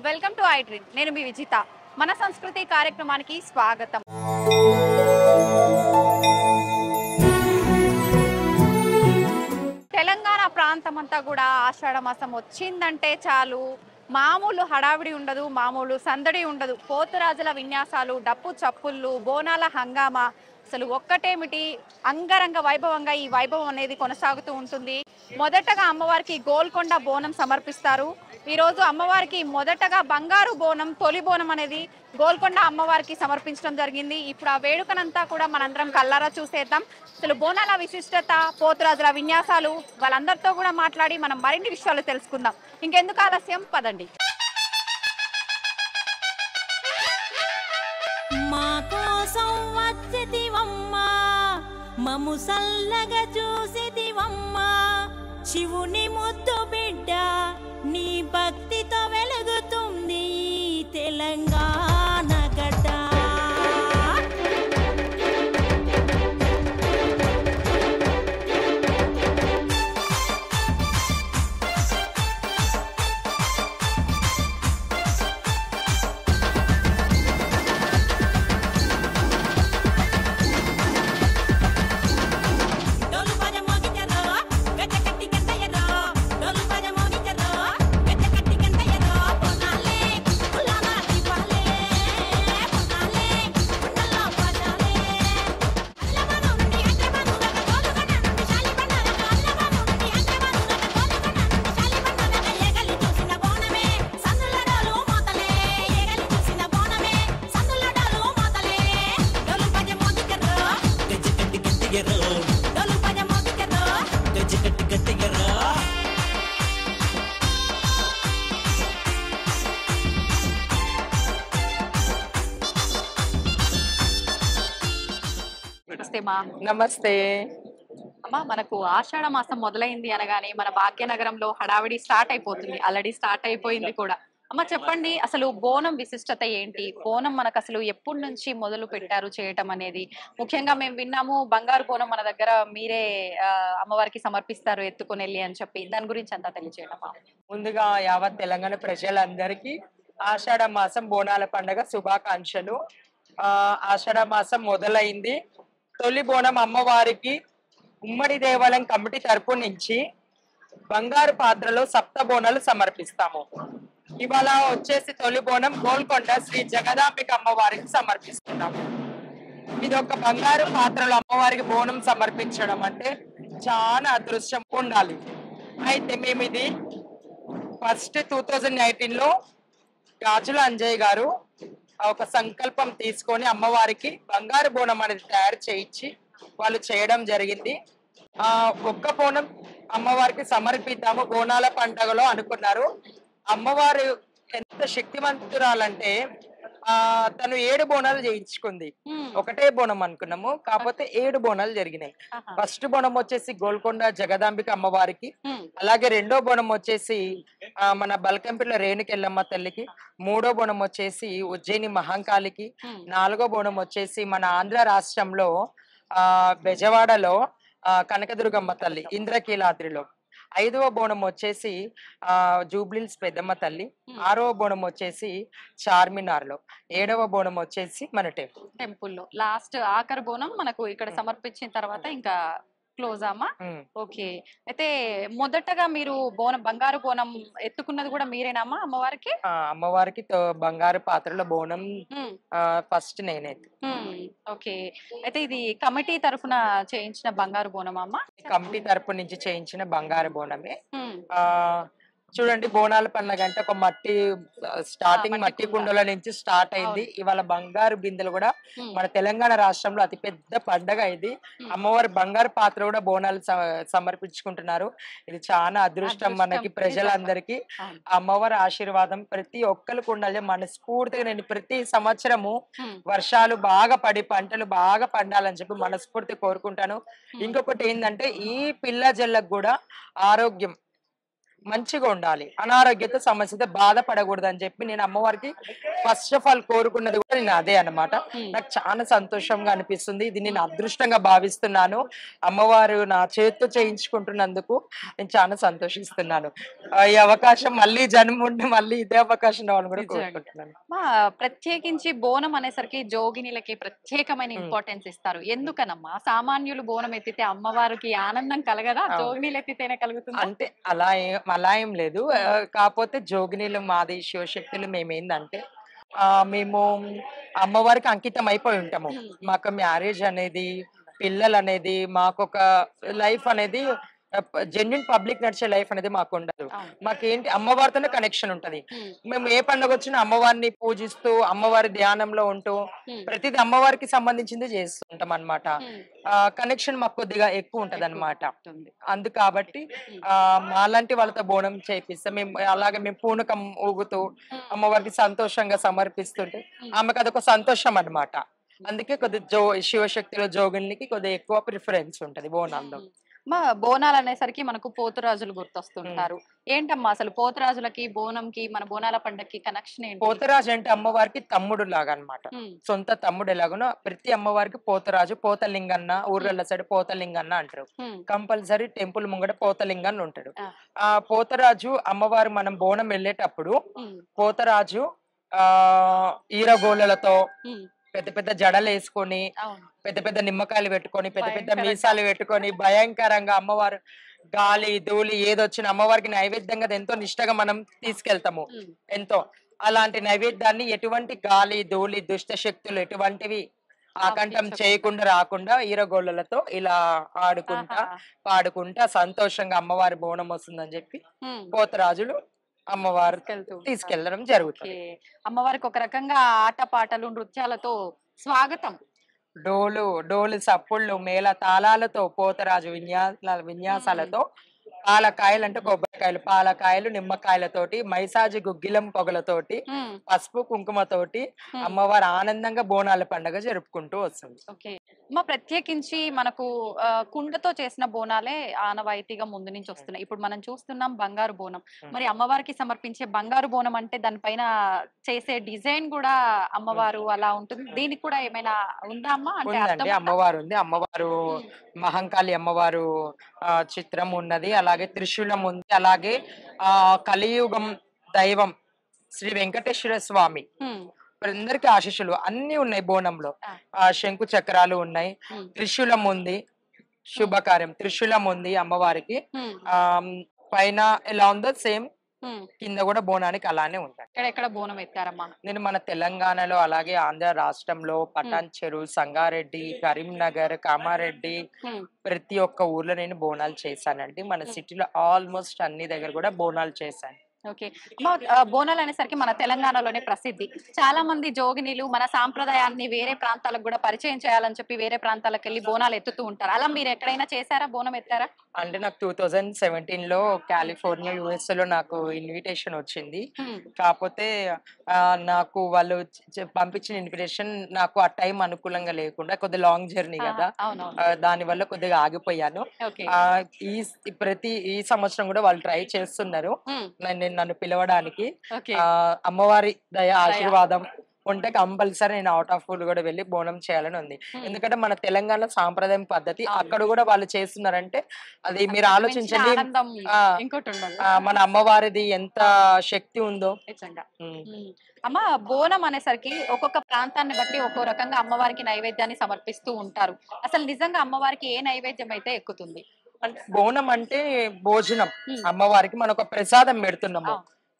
Welcome to I dream. నేను మీ విజిత. మన సంస్కృతి కార్యక్రమానికి స్వాగతం. తెలంగాణ ప్రాంతం అంతా కూడా ఆషాఢ మాసం వచ్చిందంటే చాలు మామూలు హడావిడి ఉండదు, మామూలు సందడి ఉండదు. పోతురాజుల విన్యాసాలు, డప్పు చప్పుళ్ళు, బోనాల హంగామా, అసలు ఒక్కటేమిటి అంగరంగ వైభవంగా ఈ వైభవం అనేది కొనసాగుతూ ఉంటుంది. మొదటగా అమ్మవారికి గోల్కొండ బోనం సమర్పిస్తారు. ఈరోజు అమ్మవారికి మొదటగా బంగారు బోనం, తొలి బోనం అనేది గోల్కొండ అమ్మవారికి సమర్పించడం జరిగింది. ఇప్పుడు ఆ వేడుకనంతా కూడా మనందరం కల్లారా చూసేద్దాం. అసలు బోనాల విశిష్టత, పోతురాజుల విన్యాసాలు, వాళ్ళందరితో కూడా మాట్లాడి మనం మరిన్ని విషయాలు తెలుసుకుందాం. ఇంకెందుకు ఆలస్యం, పదండి. మా కోసం వచ్చేదివమ్మా, మము సల్లగా చూసేదివమ్మా, శివుని ముద్దు బిడ్డ నీ భక్తితో వెలుగుతుంది తెలంగాణ గడ్డ. నమస్తే అమ్మా, మనకు ఆషాఢ మాసం మొదలైంది అనగానే మన భాగ్యనగరంలో హడావిడి స్టార్ట్ అయిపోతుంది. ఆల్రెడీ స్టార్ట్ అయిపోయింది కూడా. అమ్మ చెప్పండి, అసలు బోనం విశిష్టత ఏంటి? బోనం మనకు అసలు ఎప్పటి నుంచి మొదలు పెట్టారు చేయటం అనేది? ముఖ్యంగా మేము విన్నాము బంగారు బోనం మన దగ్గర మీరే అమ్మవారికి సమర్పిస్తారు ఎత్తుకొని వెళ్ళి అని చెప్పి. దాని గురించి అంతా తెలియజేయడమా? ముందుగా యావత్ తెలంగాణ ప్రజలందరికీ ఆషాఢ మాసం బోనాల పండుగ శుభాకాంక్షలు. ఆషాఢ మాసం మొదలైంది. తొలి బోనం అమ్మవారికి ఉమ్మడి దేవాలయం కమిటీ తరపు నుంచి బంగారు పాత్రలో సప్త బోనాలు సమర్పిస్తాము. ఇవాళ వచ్చేసి తొలి బోనం గోల్కొండ శ్రీ జగదాంబిక అమ్మవారికి సమర్పిస్తున్నాము. ఇది ఒక బంగారు పాత్రలో అమ్మవారికి బోనం సమర్పించడం అంటే చాలా అదృష్టం ఉండాలి. అయితే మేము ఇది ఫస్ట్ 2019లో గాజుల అంజయ్య గారు ఒక సంకల్పం తీసుకొని అమ్మవారికి బంగారు బోనం అనేది తయారు చేయించి వాళ్ళు చేయడం జరిగింది. ఒక్క బోనం అమ్మవారికి సమర్పిద్దాము బోనాల పండుగలో అనుకున్నారు. అమ్మవారు ఎంత శక్తివంతురాలంటే తను 7 బోనాలు చేయించుకుంది. ఒకటే బోనం అనుకున్నాము, కాకపోతే 7 బోనాలు జరిగినాయి. ఫస్ట్ బోనం వచ్చేసి గోల్కొండ జగదాంబిక అమ్మవారికి, అలాగే రెండో బోనం వచ్చేసి మన బల్కంపేట రేణుకెళ్ళమ్మ తల్లికి, మూడో బోనం వచ్చేసి ఉజ్జయిని మహంకాళికి, నాలుగో బోనం వచ్చేసి మన ఆంధ్ర రాష్ట్రంలో బెజవాడలో కనకదుర్గమ్మ తల్లి ఇంద్రకీలాద్రిలో, ఐదవ బోనం వచ్చేసి జూబ్లీల్స్ పెద్దమ్మ తల్లి, ఆరవ బోనం వచ్చేసి చార్మినార్ లో, ఏడవ బోనం వచ్చేసి మన టెంపుల్లో. లాస్ట్ ఆఖరి బోనం మనకు ఇక్కడ సమర్పించిన తర్వాత ఇంకా క్లోజ్ అమ్మా. ఓకే, అయితే మొదటగా మీరు బోనం బంగారు బోనం ఎత్తుకున్నది కూడా మీరేనమ్మా అమ్మవారికి? అమ్మవారికి బంగారు పాత్రలో బోనం ఫస్ట్ నేనే. ఓకే, అయితే ఇది కమిటీ తరఫున చేయించిన బంగారు బోనం అమ్మా? కమిటీ తరపు నుంచి చేయించిన బంగారు బోనమే. చూడండి, బోనాల పండుగ అంటే ఒక మట్టి కుండల నుంచి స్టార్ట్ అయింది. ఇవాళ బంగారు బిందెలు కూడా మన తెలంగాణ రాష్ట్రంలో అతి పెద్ద పండగ ఇది. అమ్మవారి బంగారు పాత్ర కూడా బోనాలు సమర్పించుకుంటున్నారు. ఇది చాలా అదృష్టం మనకి ప్రజలందరికీ. అమ్మవారి ఆశీర్వాదం ప్రతి ఒక్కరికి ఉండాలి. మనస్ఫూర్తిగా నేను ప్రతి సంవత్సరము వర్షాలు బాగా పడి పంటలు బాగా పండాలని చెప్పి మనస్ఫూర్తి కోరుకుంటాను. ఇంకొకటి ఏంటంటే ఈ పిల్ల జల్లకు కూడా ఆరోగ్యం మంచిగా ఉండాలి, అనారోగ్యత సమస్యతో బాధపడకూడదు అని చెప్పి నేను అమ్మవారికి ఫస్ట్ ఆఫ్ ఆల్ కోరుకున్నది కూడా నేను అదే అన్నమాట. నాకు చాలా సంతోషంగా అనిపిస్తుంది, ఇది నేను అదృష్టంగా భావిస్తున్నాను. అమ్మవారు నా చేతితో చేయించుకుంటున్నందుకు నేను చాలా సంతోషిస్తున్నాను. ఈ అవకాశం మళ్ళీ జన్మ ఉండి మళ్ళీ ఇదే అవకాశం రావాలని కూడా కోరుకుంటున్నాను. ప్రత్యేకించి బోనం అనేసరికి జోగినిలకి ప్రత్యేకమైన ఇంపార్టెన్స్ ఇస్తారు. ఎందుకనమ్మా? సామాన్యులు బోనం ఎత్తితే అమ్మవారికి ఆనందం కలగదా, జోగినీలు ఎత్తితేనే కలుగుతుంది? అంటే అలా ఏం లేదు. కాకపోతే జోగినీలు మాది శివశక్తులు మేమేందంటే మేము అమ్మవారికి అంకితం అయిపోయి ఉంటాము. మాకు మ్యారేజ్ అనేది, పిల్లలు అనేది, మాకొక లైఫ్ అనేది జెన్యున్ పబ్లిక్ నడిచే లైఫ్ అనేది మాకు ఉండదు. మాకేంటి అమ్మవారితోనే కనెక్షన్ ఉంటది. మేము ఏ పండుగ వచ్చినా అమ్మవారిని పూజిస్తూ అమ్మవారి ధ్యానంలో ఉంటూ ప్రతిదీ అమ్మవారికి సంబంధించింది చేస్తుంటాం అనమాట. కనెక్షన్ మాకు కొద్దిగా ఎక్కువ ఉంటది అనమాట. అందు కాబట్టి మాలాంటి వాళ్ళతో బోనం చేపిస్తాం. అలాగే మేము పూనకం ఊగుతూ అమ్మవారికి సంతోషంగా సమర్పిస్తుంటే ఆమెకు అదొక సంతోషం అనమాట. అందుకే కొద్దిగా శివశక్తిలో జోగినికి కొద్దిగా ఎక్కువ ప్రిఫరెన్స్ ఉంటది బోనాల్లో. బోనాలు అనేసరికి మనకు పోతురాజులు గుర్తొస్తుంటారు. ఏంటమ్మా అసలు పోతురాజులకి బోనంకి మన బోనాల పండగకి కనెక్షన్ ఏంటి? పోతరాజు అంటే అమ్మవారికి తమ్ముడు లాగా అనమాట. సొంత తమ్ముడు ఎలాగనో ప్రతి అమ్మవారికి పోతరాజు, పోతలింగన్న, ఊర్ల సైడ్ పోతలింగన్న అంటారు. కంపల్సరీ టెంపుల్ ముంగడ పోతలింగన్న ఉంటాడు. ఆ పోతరాజు అమ్మవారు మనం బోనం వెళ్ళేటప్పుడు పోతరాజు ఈరగోళ్ళతో పెద్ద పెద్ద జడలు వేసుకొని, పెద్ద పెద్ద నిమ్మకాయలు పెట్టుకొని, పెద్ద పెద్ద మీసాలు పెట్టుకొని భయంకరంగా అమ్మవారు గాలి ధూళి ఏదొచ్చిన అమ్మవారికి నైవేద్యంగా ఎంతో నిష్టగా మనం తీసుకెళ్తాము. ఎంతో అలాంటి నైవేద్యాన్ని ఎటువంటి గాలి ధూళి దుష్ట శక్తులు ఎటువంటివి ఆకంఠం చేయకుండా రాకుండా ఈరగోళ్ళతో ఇలా ఆడుకుంటా పాడుకుంటా సంతోషంగా అమ్మవారి బోనం వస్తుందని చెప్పి పోతరాజులు అమ్మవారు తీసుకెళ్లడం జరుగుతుంది. అమ్మవారికి ఒక రకంగా ఆట పాటలు నృత్యాలతో స్వాగతం. డోలు సప్పుళ్ళు మేళ తాళాలతో పోతరాజు విన్యాసాలతో పాలకాయలు అంటే కొబ్బరికాయలు, పాలకాయలు నిమ్మకాయలతోటి, మైసాజి గుగ్గిలం పొగలతోటి, పసుపు కుంకుమతోటి అమ్మవారు ఆనందంగా బోనాల పండుగ జరుపుకుంటూ వస్తుంది. ఓకే అమ్మ, ప్రత్యేకించి మనకు కుండతో చేసిన బోనాలే ఆనవాయితీగా ముందు నుంచి వస్తున్నాయి. ఇప్పుడు మనం చూస్తున్నాం బంగారు బోనం. మరి అమ్మవారికి సమర్పించే బంగారు బోనం అంటే దానిపైన చేసే డిజైన్ కూడా అమ్మవారు అలా ఉంటుంది. దీనికి కూడా ఏమైనా ఉందా అమ్మ? అంటే అమ్మవారు ఉంది. అమ్మవారు మహంకాళి అమ్మవారు చిత్రం ఉన్నది, అలాగే త్రిశూలం ఉంది, అలాగే కలియుగం దైవం శ్రీ వెంకటేశ్వర స్వామి అందరికి ఆశీస్సులు అన్ని ఉన్నాయి బోనంలో. శంకు చక్రాలు ఉన్నాయి, త్రిశూలం ఉంది, శుభకార్యం త్రిశూలం ఉంది అమ్మవారికి. పైన ఎలా ఉందో సేమ్ కింద కూడా బోనానికి అలానే ఉంటాయి. ఎక్కడ బోనం ఎత్తారమ్మా? నేను మన తెలంగాణలో అలాగే ఆంధ్ర రాష్ట్రంలో పటాన్ చెరువు, సంగారెడ్డి, కరీంనగర్, కామారెడ్డి ప్రతి ఒక్క ఊర్లో నేను బోనాలు చేశానండి. మన సిటీలో ఆల్మోస్ట్ అన్ని దగ్గర కూడా బోనాలు చేశాను. ఓకే, బోనాలు అనేసరికి మన తెలంగాణలోనే ప్రసిద్ధి. చాలా మంది జోగినీలు మన సాంప్రదాయాన్ని వేరే ప్రాంతాలకు కూడా పరిచయం చేయాలని చెప్పి వేరే ప్రాంతాలకు వెళ్ళి బోనాలు ఎత్తుతూ ఉంటారు. అలా మీరు ఎక్కడైనా చేశారా, బోనం ఎత్తారా? అంటే నాకు 2017లో కాలిఫోర్నియా యుఎస్ లో నాకు ఇన్విటేషన్ వచ్చింది. కాకపోతే నాకు వాళ్ళు పంపించిన ఇన్విటేషన్ నాకు ఆ టైం అనుకూలంగా లేకుండా కొద్దిగా లాంగ్ జర్నీ కదా, దాని వల్ల కొద్దిగా ఆగిపోయాను. ఈ సంవత్సరం కూడా వాళ్ళు ట్రై చేస్తున్నారు నన్ను పిలవడానికి. అమ్మవారి దయ ఆశీర్వాదం ఉంటే కంపల్సరీ నేను అవుట్ ఆఫ్ ఊర్ కూడా వెళ్ళి బోనం చేయాలని ఉంది. ఎందుకంటే మన తెలంగాణ సాంప్రదాయం పద్ధతి అక్కడ కూడా వాళ్ళు చేస్తున్నారంటే అది మీరు ఆలోచించండి, మన అమ్మవారిది ఎంత శక్తి ఉందో. అమ్మ, బోనం అనేసరికి ఒక్కొక్క ప్రాంతాన్ని బట్టి ఒక్కో రకంగా అమ్మవారికి నైవేద్యాన్ని సమర్పిస్తూ ఉంటారు. అసలు నిజంగా అమ్మవారికి ఏ నైవేద్యం అయితే ఎక్కుతుంది? అంటే బోనం అంటే భోజనం, అమ్మవారికి మనం ఒక ప్రసాదం పెడుతున్నాము.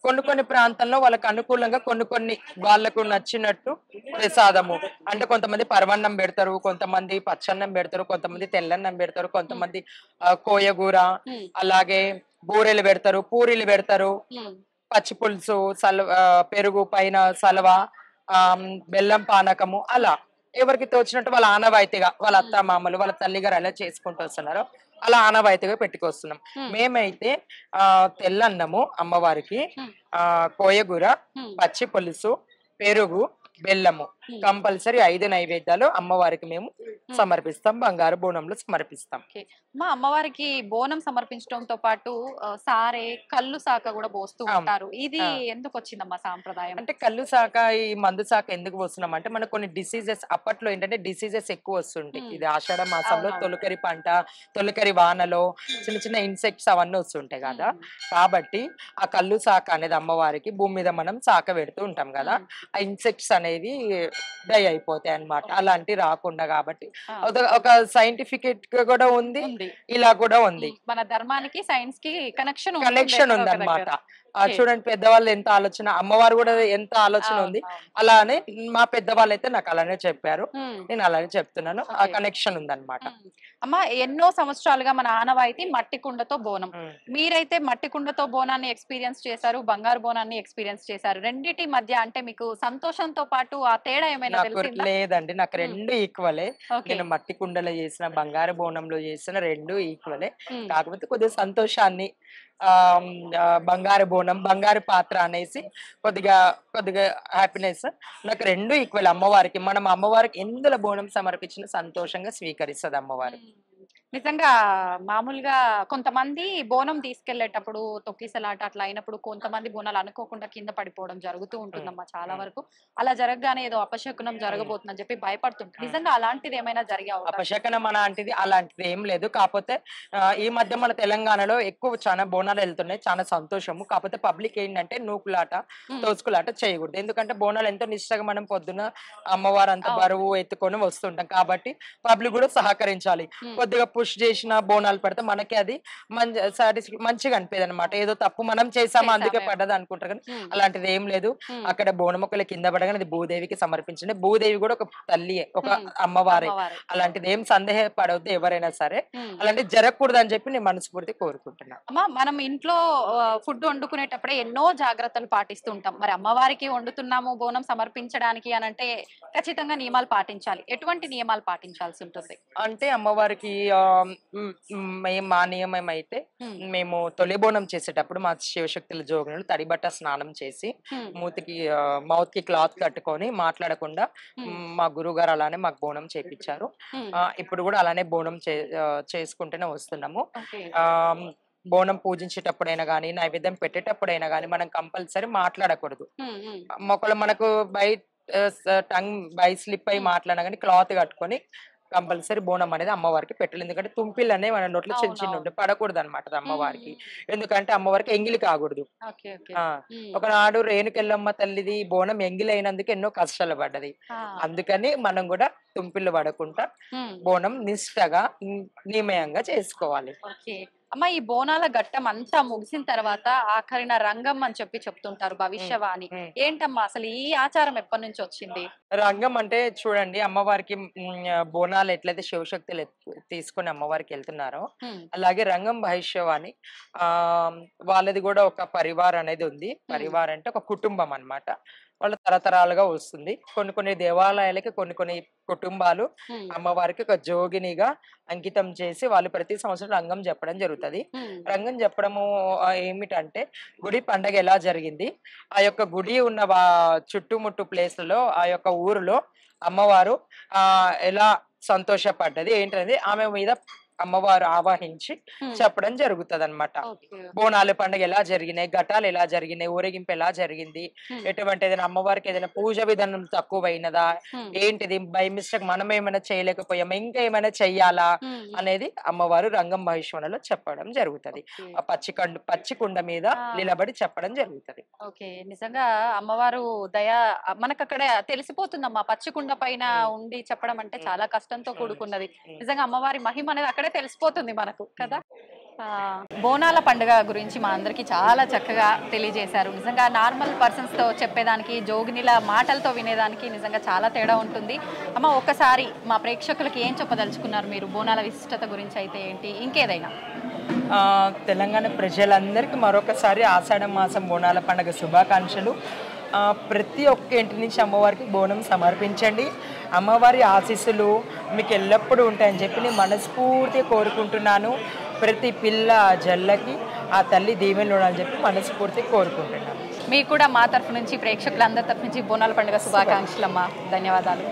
కొన్ని ప్రాంతాల్లో వాళ్ళకి అనుకూలంగా కొన్ని వాళ్ళకు నచ్చినట్టు ప్రసాదము అంటే కొంతమంది పరవన్నం పెడతారు, కొంతమంది పచ్చన్నం పెడతారు, కొంతమంది తెల్లన్నం పెడతారు, కొంతమంది కోయగూర, అలాగే బూరెలు పెడతారు, పూరీలు పెడతారు, పచ్చి పులుసు, పెరుగు పైన సలవ, బెల్లం పానకము, అలా ఎవరికి తోచినట్టు వాళ్ళ ఆనవాయితీగా వాళ్ళ అత్త మామలు వాళ్ళ తల్లిగారు ఎలా చేసుకుంటూ వస్తున్నారు అలా ఆనవాయితీగా పెట్టుకొస్తున్నాం. మేమైతే తెల్లన్నము అమ్మవారికి, కోయగూర, పచ్చి పులుసు, పెరుగు, బెల్లము కంపల్సరీ 5 నైవేద్యాలు అమ్మవారికి మేము సమర్పిస్తాం, బంగారు బోనంలో సమర్పిస్తాం. మా అమ్మవారికి బోనం సమర్పించడంతో పాటు సారే కళ్ళు శాఖ కూడా పోస్తూ ఉంటారు. ఇది ఎందుకు వచ్చిందమ్మా సాంప్రదాయం? అంటే కళ్ళు శాఖ ఈ మందు శాఖ ఎందుకు పోస్తున్నాం అంటే మనకు కొన్ని డిసీజెస్ అప్పట్లో ఏంటంటే డిసీజెస్ ఎక్కువ వస్తుంటాయి. ఇది ఆషాఢ మాసంలో తొలకరి పంట, తొలకరి వానలో చిన్న చిన్న ఇన్సెక్ట్స్ అవన్నీ వస్తుంటాయి కదా, కాబట్టి ఆ కళ్ళు శాఖ అనేది అమ్మవారికి భూమి మీద మనం శాఖ పెడుతూ ఉంటాం కదా, ఆ ఇన్సెక్ట్స్ అనేవి డై అయిపోతాయి అన్నమాట. అలాంటి రాకుండా కాబట్టి ఒక సైంటిఫికెట్ కూడా ఉంది, ఇలా కూడా ఉంది. మన ధర్మానికి సైన్స్ కి కనెక్షన్ ఉంది అన్నమాట. చూడండి పెద్దవాళ్ళు ఎంత ఆలోచన, అమ్మవారు కూడా ఎంత ఆలోచన ఉంది. అలానే మా పెద్దవాళ్ళు అయితే నాకు అలానే చెప్పారు, నేను అలానే చెప్తున్నాను. ఆ కనెక్షన్ ఉందన్నమాట. అమ్మ ఎన్నో సంవత్సరాలుగా మన ఆనవాయితీ మట్టి కుండతో బోనం. మీరైతే మట్టి కుండతో బోనాన్ని ఎక్స్పీరియన్స్ చేశారు, బంగారు బోనాన్ని ఎక్స్పీరియన్స్ చేశారు. రెండిటి మధ్య అంటే మీకు సంతోషంతో పాటు ఆ తేడా ఏమైనా తెలిసిందా? లేదండి, నాకు రెండు ఈక్వలే. నేను మట్టి కుండలో చేసిన, బంగారు బోనంలో చేసిన రెండు ఈక్వలే. కాకపోతే కొద్దిగా సంతోషాన్ని బంగారు బోనం, బంగారు పాత్ర అనేసి కొద్దిగా హ్యాపీనెస్ నాకు రెండు ఈక్వల్. అమ్మవారికి మనం అమ్మవారికి ఎందులో బోనం సమర్పించిన సంతోషంగా స్వీకరిస్తుంది అమ్మవారు. నిజంగా మామూలుగా కొంతమంది బోనం తీసుకెళ్లేటప్పుడు తొక్కిసలాట అట్లా అయినప్పుడు కొంతమంది బోనాలు అనుకోకుండా కింద పడిపోవడం జరుగుతూ ఉంటుందమ్మా. చాలా వరకు అలా జరగగానే ఏదో అపశకునం జరగబోతుందని చెప్పి భయపడుతుంటారు. నిజంగా అలాంటిది ఏమైనా జరిగే అపశకనం అలాంటిది ఏం లేదు. కాకపోతే ఈ మధ్య మన తెలంగాణలో ఎక్కువ చాలా బోనాలు వెళ్తున్నాయి, చాలా సంతోషము. కాకపోతే పబ్లిక్ ఏంటంటే నూకులాట, తోసుకులాట చేయకూడదు. ఎందుకంటే బోనాలు ఎంతో నిష్టగా మనం పొద్దున అమ్మవారు అంత బరువు ఎత్తుకొని వస్తుంటాం కాబట్టి పబ్లిక్ కూడా సహకరించాలి. కొద్దిగా పుష్ చేసిన బోనాలు పడితే మనకి అది మంచిగా అనిపేది అనమాట. ఏదో తప్పు మనం చేసామా అందుకే పడ్డది అనుకుంటారు, కానీ అలాంటిది ఏం లేదు. అక్కడ బోనం ఒకళ్ళ కింద పడగానే అది భూదేవికి సమర్పించండి. భూదేవి కూడా ఒక తల్లి, ఒక అమ్మవారే. అలాంటిది ఏం సందేహపడవద్దు ఎవరైనా సరే. అలాంటిది జరగకూడదు అని చెప్పి నేను మనస్ఫూర్తి కోరుకుంటున్నాను. అమ్మా మనం ఇంట్లో ఫుడ్ వండుకునేటప్పుడే ఎన్నో జాగ్రత్తలు పాటిస్తూ ఉంటాం. మరి అమ్మవారికి వండుతున్నాము బోనం సమర్పించడానికి అని అంటే ఖచ్చితంగా నియమాలు పాటించాలి. ఎటువంటి నియమాలు పాటించాల్సి ఉంటుంది అంటే అమ్మవారికి మా నియమం అయితే మేము తొలి బోనం చేసేటప్పుడు మా శివశక్తుల జోగులు తడిబట్ట స్నానం చేసి మూతికి మౌత్ కి క్లాత్ కట్టుకొని మాట్లాడకుండా మా గురువు గారు అలానే మాకు బోనం చేపించారు. ఇప్పుడు కూడా అలానే బోనం చేసుకుంటూనే వస్తున్నాము. బోనం పూజించేటప్పుడైనా గానీ, నైవేద్యం పెట్టేటప్పుడైనా గానీ మనం కంపల్సరీ మాట్లాడకూడదు. మనకు టంగ్ బై స్లిప్ అయి మాట్లాడినా కానీ క్లాత్ కట్టుకొని కంపల్సరీ బోనం అనేది అమ్మవారికి పెట్టాలి. ఎందుకంటే తుంపిల్ అనే మన నోట్లో చిన్న చిన్న ఉంటే పడకూడదు అనమాట అమ్మవారికి. ఎందుకంటే అమ్మవారికి ఎంగిలి కాకూడదు. ఒకనాడు రేణుకెళ్ళమ్మ తల్లిది బోనం ఎంగిలి అయినందుకు ఎన్నో కష్టాలు పడ్డది. అందుకని మనం కూడా తుంపిళ్ళు పడకుండా బోనం నిష్టగా నియమంగా చేసుకోవాలి. అమ్మ ఈ బోనాల ఘట్టం అంతా ముగిసిన తర్వాత ఆఖరిన రంగం అని చెప్పి చెప్తుంటారు భవిష్యవాణి. ఏంటమ్మా అసలు ఈ ఆచారం ఎప్పటి నుంచి వచ్చింది? రంగం అంటే చూడండి, అమ్మవారికి బోనాలు ఎట్లయితే శివశక్తులు తీసుకుని అమ్మవారికి వెళ్తున్నారో అలాగే రంగం భవిష్యవాణి వాళ్ళది కూడా ఒక పరివార్ అనేది ఉంది. పరివార్ అంటే ఒక కుటుంబం అన్నమాట. వాళ్ళ తరతరాలుగా వస్తుంది. కొన్ని దేవాలయాలకి కొన్ని కుటుంబాలు అమ్మవారికి ఒక జోగినిగా అంకితం చేసి వాళ్ళు ప్రతి సంవత్సరం రంగం చెప్పడం జరుగుతుంది. రంగం చెప్పడము ఏమిటంటే గుడి పండగ ఎలా జరిగింది, ఆ యొక్క గుడి ఉన్న చుట్టుముట్టు ప్లేస్లలో ఆ యొక్క ఊరిలో అమ్మవారు ఎలా సంతోషపడ్డది ఏంటనేది ఆమె మీద అమ్మవారు ఆవాహించి చెప్పడం జరుగుతుంది అనమాట. బోనాల పండుగ ఎలా జరిగినాయి, ఘటాలు ఎలా జరిగినాయి, ఊరేగింపు ఎలా జరిగింది, ఎటువంటి ఏదైనా అమ్మవారికి ఏదైనా పూజ విధానం తక్కువైనదా, ఏంటిది బై మిస్టేక్ మనం ఏమైనా చేయలేకపోయాం, ఇంకా ఏమైనా చెయ్యాలా అనేది అమ్మవారు రంగం భవిష్యవాణిలో చెప్పడం జరుగుతుంది. ఆ పచ్చి కుండ మీద నిలబడి చెప్పడం జరుగుతుంది. ఓకే, నిజంగా అమ్మవారు దయా మనకు అక్కడ తెలిసిపోతుందమ్మా. పచ్చి కుండ పైన ఉండి చెప్పడం అంటే చాలా కష్టంతో కూడుకున్నది. నిజంగా అమ్మవారి మహిమ అనేది అక్కడే తెలిసిపోతుంది మనకు కదా. బోనాల పండుగ గురించి మా అందరికి చాలా చక్కగా తెలియజేశారు. నిజంగా నార్మల్ పర్సన్స్ తో చెప్పేదానికి జోగినిల మాటలతో వినేదానికి నిజంగా చాలా తేడా ఉంటుంది. అమ్మ ఒక్కసారి మా ప్రేక్షకులకి ఏం చెప్పదలుచుకున్నారు మీరు బోనాల విశిష్టత గురించి అయితే ఏంటి, ఇంకేదైనా? తెలంగాణ ప్రజలందరికీ మరొకసారి ఆషాఢ మాసం బోనాల పండుగ శుభాకాంక్షలు. ప్రతి ఒక్క ఇంటి నుంచి అమ్మవారికి బోనం సమర్పించండి. అమ్మవారి ఆశీస్సులు మీకు ఎల్లప్పుడూ ఉంటాయని చెప్పి నేను మనస్ఫూర్తిగా కోరుకుంటున్నాను. ప్రతి పిల్ల జల్లకి ఆ తల్లి దీవెనలు అని చెప్పి మనస్ఫూర్తి కోరుకుంటున్నాను. మీకు కూడా మా తరఫు నుంచి ప్రేక్షకులందరి తరఫు నుంచి బోనాల పండుగ శుభాకాంక్షలమ్మా. ధన్యవాదాలు.